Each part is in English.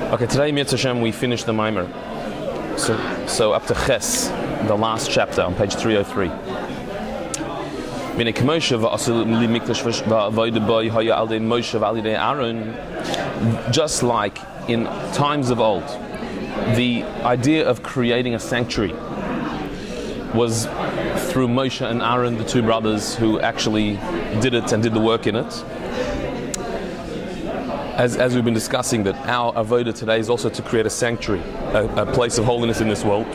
Okay, today, Mitzvah Hashem, we finished the Maamar. So up to Ches, the last chapter on page 303. Just like in times of old, the idea of creating a sanctuary was through Moshe and Aaron, the two brothers who actually did it and did the work in it. As we've been discussing, that our avodah today is also to create a sanctuary, a place of holiness in this world.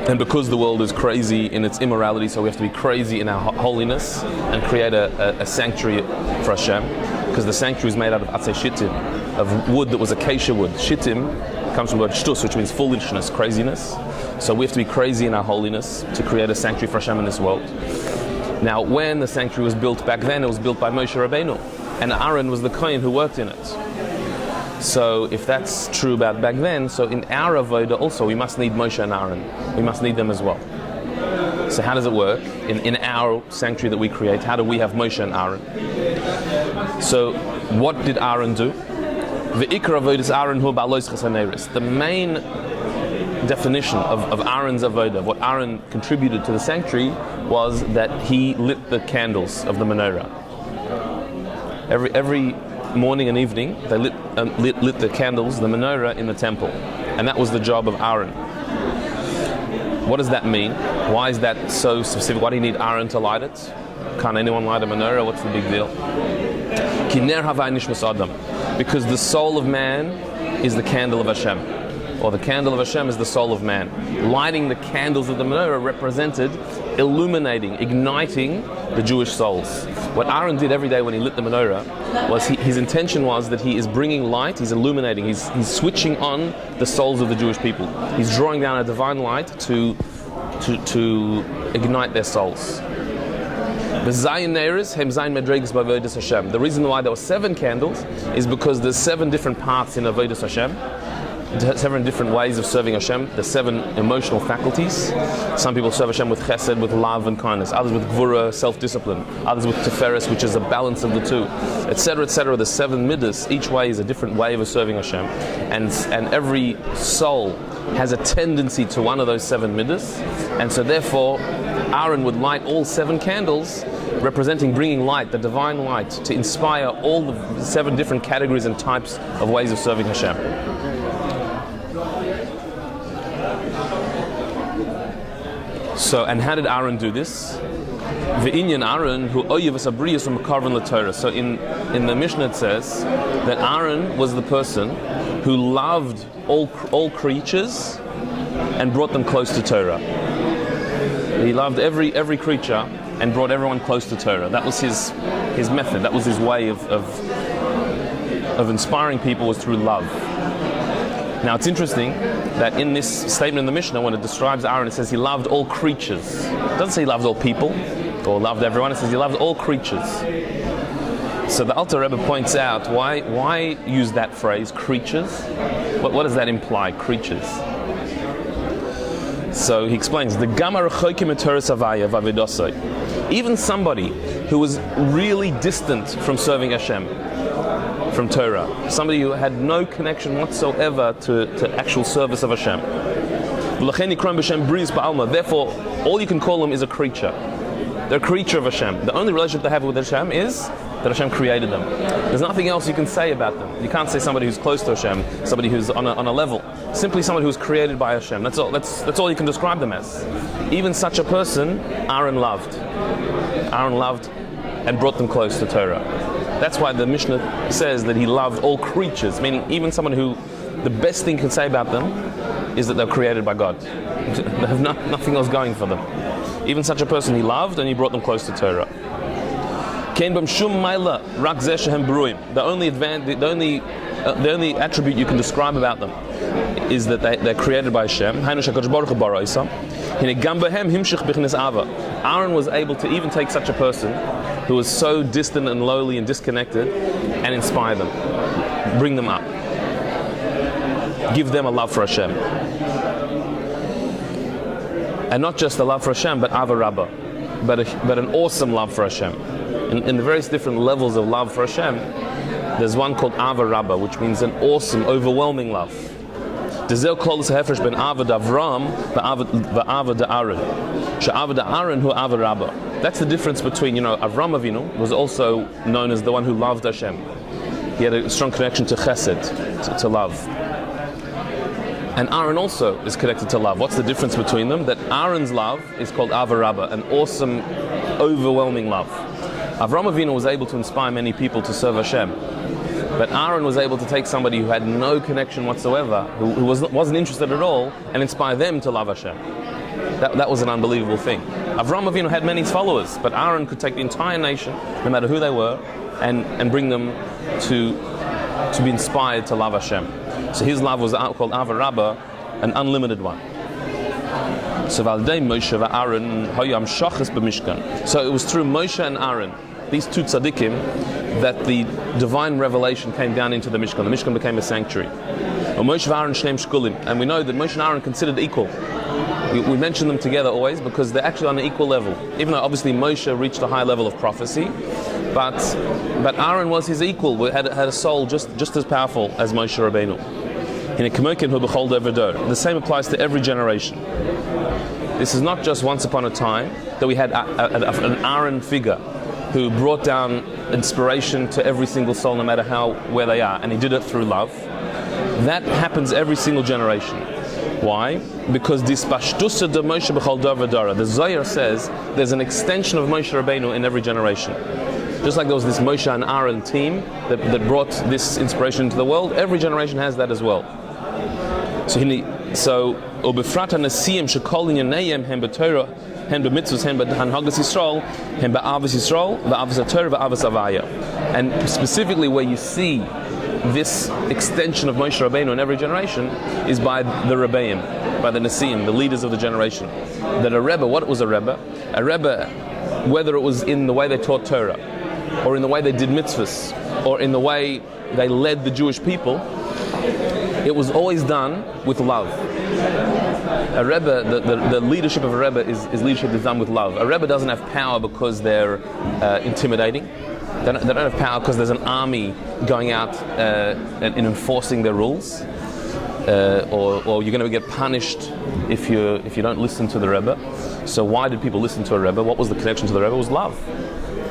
And because the world is crazy in its immorality, so we have to be crazy in our holiness and create a sanctuary for Hashem. Because the sanctuary is made out of atzei shittim, of wood that was acacia wood. Shittim comes from the word shtus, which means foolishness, craziness. So we have to be crazy in our holiness to create a sanctuary for Hashem in this world. Now, when the sanctuary was built back then, it was built by Moshe Rabbeinu, and Aaron was the kohen who worked in it. So if that's true about back then, so in our avodah also we must need Moshe and Aaron. We must need them as well. So how does it work? In our sanctuary that we create, how do we have Moshe and Aaron? So what did Aaron do? The main definition of Aaron's avodah, what Aaron contributed to the sanctuary, was that he lit the candles of the menorah. Every morning and evening, they lit the candles, the menorah, in the temple. And that was the job of Aaron. What does that mean? Why is that so specific? Why do you need Aaron to light it? Can't anyone light a menorah? What's the big deal? Because the soul of man is the candle of Hashem. Or the candle of Hashem is the soul of man. Lighting the candles of the menorah represented illuminating, igniting the Jewish souls. What Aaron did every day when he lit the menorah was his intention was that he is bringing light, he's illuminating, he's switching on the souls of the Jewish people. He's drawing down a divine light to ignite their souls. The reason why there were 7 candles is because there's 7 different parts in Avodas Hashem. 7 different ways of serving Hashem. The 7 emotional faculties. Some people serve Hashem with chesed, with love and kindness. Others with gvura, self-discipline. Others with teferes, which is a balance of the two, etc., etc. The 7 midas, each way is a different way of serving Hashem, and every soul has a tendency to one of those 7 midas, and so therefore Aaron would light all 7 candles, representing bringing light, the divine light, to inspire all the 7 different categories and types of ways of serving Hashem. So, and how did Aaron do this? Ve'inyan Aaron who oyevas abriyas u'mekarvan l'Torah. So in the Mishnah it says that Aaron was the person who loved all creatures and brought them close to Torah. He loved every creature and brought everyone close to Torah. That was his method. That was his way of inspiring people, was through love. Now it's interesting that in this statement in the Mishnah, when it describes Aaron, it says he loved all creatures. It doesn't say he loved all people or loved everyone. It says he loved all creatures. So the Alter Rebbe points out, why use that phrase, creatures? What does that imply, creatures? So he explains, the gamar chokim Torah savaya vavidosai. Even somebody who was really distant from serving Hashem, from Torah, somebody who had no connection whatsoever to actual service of Hashem. Therefore, all you can call them is a creature. They're a creature of Hashem. The only relationship they have with Hashem is that Hashem created them. There's nothing else you can say about them. You can't say somebody who's close to Hashem, somebody who's on a level. Simply somebody who's created by Hashem. That's all. That's all you can describe them as. Even such a person, Aaron loved. Aaron loved and brought them close to Torah. That's why the Mishnah says that he loved all creatures, meaning even someone who the best thing you can say about them is that they're created by God. They have nothing else going for them. Even such a person he loved and he brought them close to Torah. The only attribute you can describe about them is that they're created by Hashem. Aaron was able to even take such a person who was so distant and lowly and disconnected and inspire them, bring them up, give them a love for Hashem. And not just a love for Hashem, but Ava Rabbah, but an awesome love for Hashem. In the various different levels of love for Hashem, There's one called Ava Rabba, which means an awesome, overwhelming love. Dezel kol sehefresh ben Ava d'Avram v'Ava d'Aaron. She'Ava d'Aaron hu Ava Rabba. That's the difference between, Avram Avinu was also known as the one who loved Hashem. He had a strong connection to chesed, to love. And Aaron also is connected to love. What's the difference between them? That Aaron's love is called Ava Rabba, an awesome, overwhelming love. Avram Avinu was able to inspire many people to serve Hashem. But Aaron was able to take somebody who had no connection whatsoever, who wasn't interested at all, and inspire them to love Hashem. That was an unbelievable thing. Avram Avinu had many followers, but Aaron could take the entire nation, no matter who they were, and bring them to be inspired to love Hashem. So his love was called Ava Rabba, an unlimited one. So it was through Moshe and Aaron, these two tzaddikim, that the divine revelation came down into the Mishkan. The Mishkan became a sanctuary. And we know that Moshe and Aaron considered equal. We mention them together always because they're actually on an equal level. Even though obviously Moshe reached a high level of prophecy, but Aaron was his equal, had a soul just as powerful as Moshe Rabbeinu. The same applies to every generation. This is not just once upon a time that we had an Aaron figure who brought down inspiration to every single soul, no matter where they are, and he did it through love. That happens every single generation. Why? Because this Pashtusa de Moshe b'chol davar dara. The Zohar says there's an extension of Moshe Rabbeinu in every generation. Just like there was this Moshe and Aaron team that brought this inspiration into the world, every generation has that as well. So ubefrat hanasiim shekol inyanayim hem b'Torah hem b'mitzvos hem b'hanhagas Yisrael hem b'avos Yisrael v'avos Torah v'avos Avaya. And specifically where you see this extension of Moshe Rabbeinu in every generation is by the Rebbeim, by the Nasiim, the leaders of the generation. That a Rebbe, what was a Rebbe? A Rebbe, whether it was in the way they taught Torah, or in the way they did mitzvahs, or in the way they led the Jewish people, it was always done with love. A Rebbe, the leadership of a Rebbe is leadership that's done with love. A Rebbe doesn't have power because they're intimidating. They don't have power because there's an army going out and enforcing their rules, or you're going to get punished if you don't listen to the Rebbe. So why did people listen to a Rebbe? What was the connection to the Rebbe? It was love.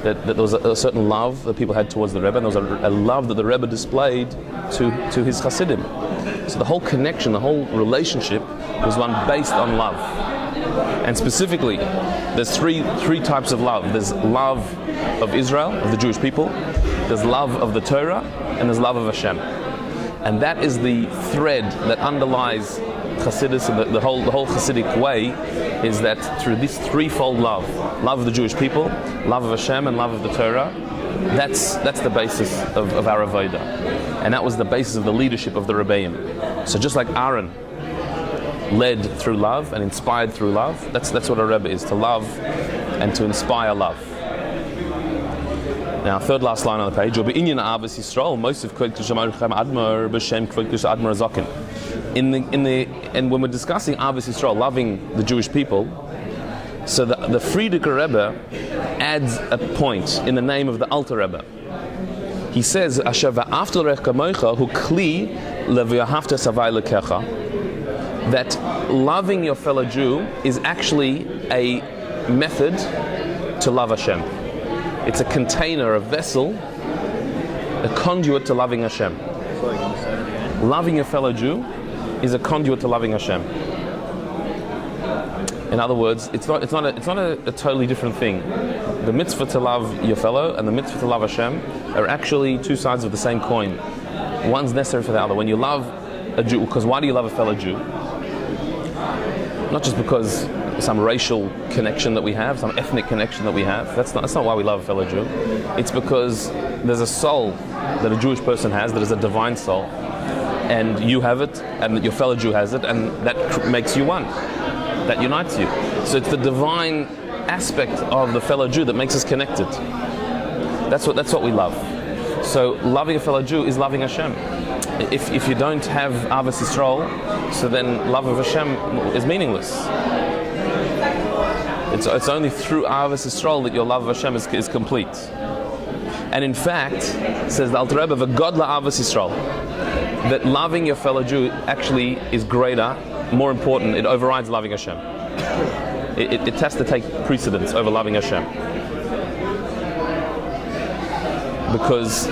That there was a certain love that people had towards the Rebbe, and there was a love that the Rebbe displayed to his Hasidim. So the whole connection, the whole relationship was one based on love. And specifically, there's three types of love. There's love of Israel, of the Jewish people. There's love of the Torah, and there's love of Hashem. And that is the thread that underlies Chassidus, and the whole Chassidic way is that through this threefold love of the Jewish people, love of Hashem, and love of the Torah, that's the basis of our Avodah. And that was the basis of the leadership of the Rebbeim. So just like Aaron led through love and inspired through love, that's what a Rebbe is, to love and to inspire love. Now, third last line on the page. And when we're discussing Avos Yisrael, loving the Jewish people, so the Frierdiker Rebbe adds a point in the name of the Alter Rebbe. He says, "Asher va'afta l'reich kamocha hu kli le'v'yahavta savai lekecha." That loving your fellow Jew is actually a method to love Hashem. It's a container, a vessel, a conduit to loving Hashem. Loving your fellow Jew is a conduit to loving Hashem. In other words, it's not a totally different thing. The mitzvah to love your fellow and the mitzvah to love Hashem are actually two sides of the same coin. One's necessary for the other. When you love a Jew, because why do you love a fellow Jew? Not just because some racial connection that we have, some ethnic connection that we have. That's not why we love a fellow Jew. It's because there's a soul that a Jewish person has that is a divine soul, and you have it, and your fellow Jew has it, and that makes you one. That unites you. So it's the divine aspect of the fellow Jew that makes us connected. That's what we love. So loving a fellow Jew is loving Hashem. If you don't have Avos Yisrael, so then love of Hashem is meaningless. It's only through Avos Yisrael that your love of Hashem is complete. And in fact, says the Alter Rebbe, "V'god la'avas Yisrael," that loving your fellow Jew actually is greater, more important. It overrides loving Hashem. It has to take precedence over loving Hashem, because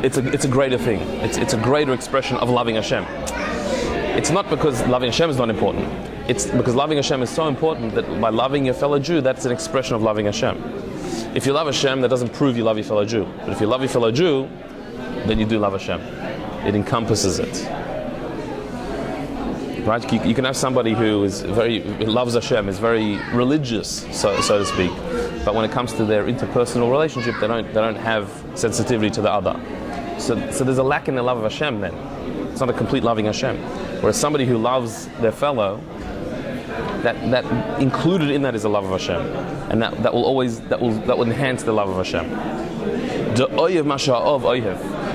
it's a greater thing. It's a greater expression of loving Hashem. It's not because loving Hashem is not important. It's because loving Hashem is so important that by loving your fellow Jew, that's an expression of loving Hashem. If you love Hashem, that doesn't prove you love your fellow Jew. But if you love your fellow Jew, then you do love Hashem. It encompasses it. Right? You can have somebody who loves Hashem, is very religious, so to speak. But when it comes to their interpersonal relationship, they don't have sensitivity to the other. So there's a lack in the love of Hashem then. It's not a complete loving Hashem. Whereas somebody who loves their fellow, that included in that is the love of Hashem, and that will enhance the love of Hashem.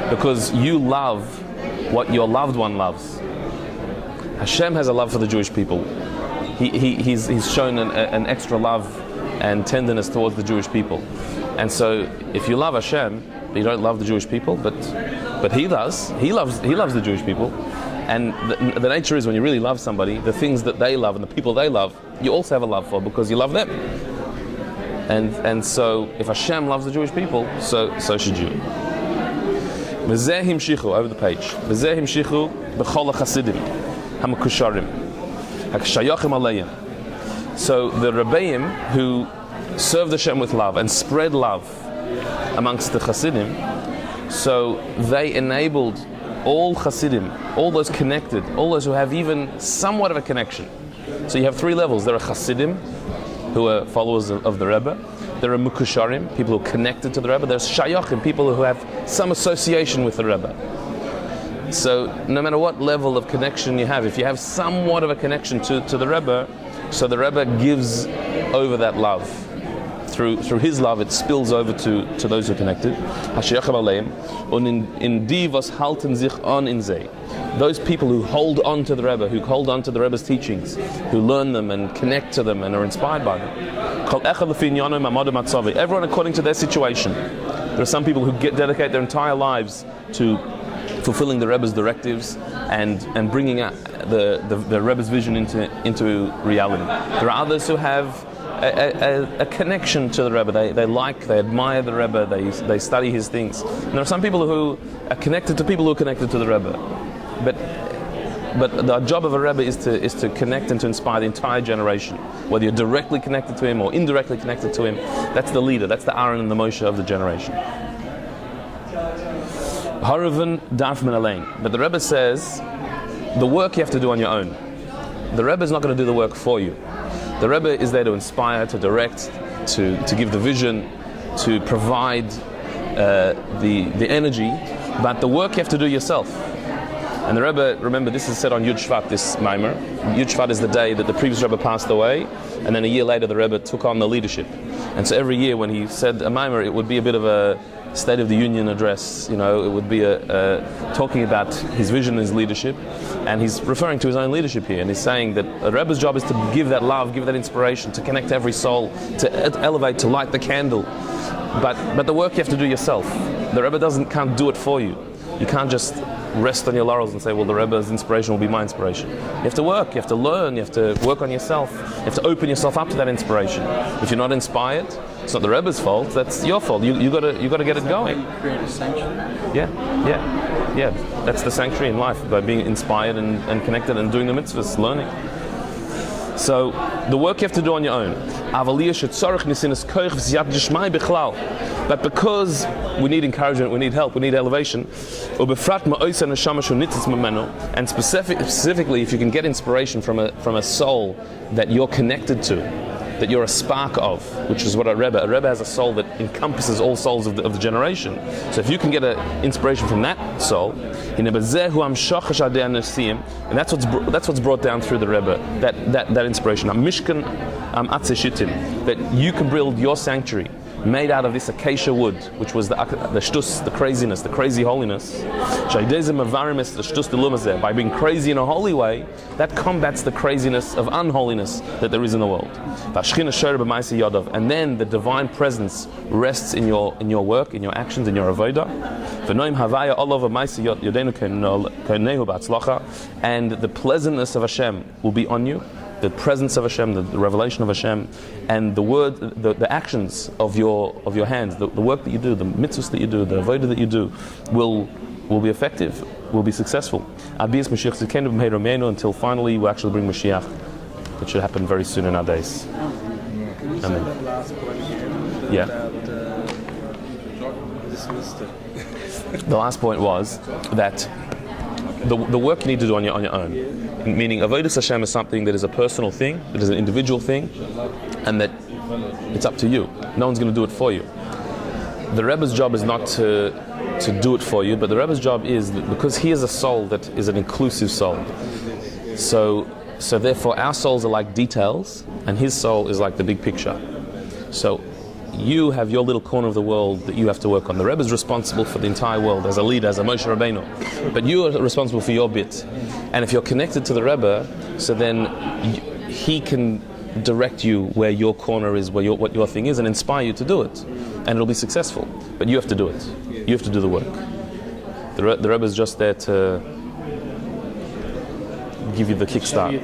Because you love what your loved one loves. Hashem has a love for the Jewish people. He's shown an extra love and tenderness towards the Jewish people. And so, if you love Hashem, but you don't love the Jewish people, but He does. He loves the Jewish people. And the nature is, when you really love somebody, the things that they love and the people they love, you also have a love for because you love them. And so, if Hashem loves the Jewish people, so should you. V'zeh himshichu, over the page. V'zeh himshichu b'chol hachasidim hamakusharim hakshayachim aleim. So the Rebbeim who served Hashem with love and spread love amongst the Hasidim, so they enabled all Hasidim, all those connected, all those who have even somewhat of a connection. So you have three levels. There are Hasidim, who are followers of the Rebbe. There are Mukusharim, people who are connected to the Rebbe. There's Shayachim, people who have some association with the Rebbe. So no matter what level of connection you have, if you have somewhat of a connection to the Rebbe, so the Rebbe gives over that love. Through his love, it spills over to those who are connected. Those people who hold on to the Rebbe, who hold on to the Rebbe's teachings, who learn them and connect to them and are inspired by them. Everyone according to their situation. There are some people who dedicate their entire lives to fulfilling the Rebbe's directives and bringing out the Rebbe's vision into reality. There are others who have a connection to the Rebbe. They admire the Rebbe, they study his things. And there are some people who are connected to people who are connected to the Rebbe. But the job of a Rebbe is to connect and to inspire the entire generation. Whether you're directly connected to him or indirectly connected to him, that's the leader, that's the Aaron and the Moshe of the generation. Haravan darf min alein. But the Rebbe says, the work you have to do on your own. The Rebbe is not going to do the work for you. The Rebbe is there to inspire, to direct, to give the vision, to provide the energy, but the work you have to do yourself. And the Rebbe, remember, this is said on Yud Shvat, this Maamar. Yud Shvat is the day that the previous Rebbe passed away, and then a year later the Rebbe took on the leadership. And so every year when he said a Maamar, it would be a bit of a State of the Union address, it would be talking about his vision and his leadership, and he's referring to his own leadership here, and he's saying that a Rebbe's job is to give that love, give that inspiration, to connect every soul, to elevate, to light the candle. But the work you have to do yourself. The Rebbe can't do it for you. You can't just rest on your laurels and say, well, the Rebbe's inspiration will be my inspiration. You have to work, you have to learn, you have to work on yourself, you have to open yourself up to that inspiration. If you're not inspired, it's not the Rebbe's fault, that's your fault. You got to get it going. Create a sanctuary. Yeah. That's the sanctuary in life, by being inspired and connected and doing the mitzvahs, learning. So the work you have to do on your own. But because we need encouragement, we need help, we need elevation, and specifically if you can get inspiration from a soul that you're connected to, that you're a spark of, which is what a Rebbe has a soul that encompasses all souls of the generation. So if you can get an inspiration from that soul, and that's what's brought down through the Rebbe, that inspiration. That you can build your sanctuary, made out of this acacia wood, which was the shtus, the craziness, the crazy holiness. By being crazy in a holy way, that combats the craziness of unholiness that there is in the world. And then the divine presence rests in your work, in your actions, in your avodah. And the pleasantness of Hashem will be on you. The presence of Hashem, the revelation of Hashem, and the word, the actions of your hands, the work that you do, the mitzvahs that you do, the avodah that you do, will be effective, will be successful. Until finally we actually bring Mashiach. It should happen very soon in our days. Amen. Yeah. The last point was that the work you need to do on your own. Meaning, avodas Hashem is something that is a personal thing, that is an individual thing, and that it's up to you. No one's going to do it for you. The Rebbe's job is not to do it for you, but the Rebbe's job is that because he is a soul that is an inclusive soul. So therefore, our souls are like details, and his soul is like the big picture. So you have your little corner of the world that you have to work on. The Rebbe is responsible for the entire world as a leader, as a Moshe Rabbeinu. But you are responsible for your bit. And if you're connected to the Rebbe, so then he can direct you where your corner is, what your thing is, and inspire you to do it. And it'll be successful. But you have to do it. You have to do the work. The Rebbe is just there to give you the kickstart.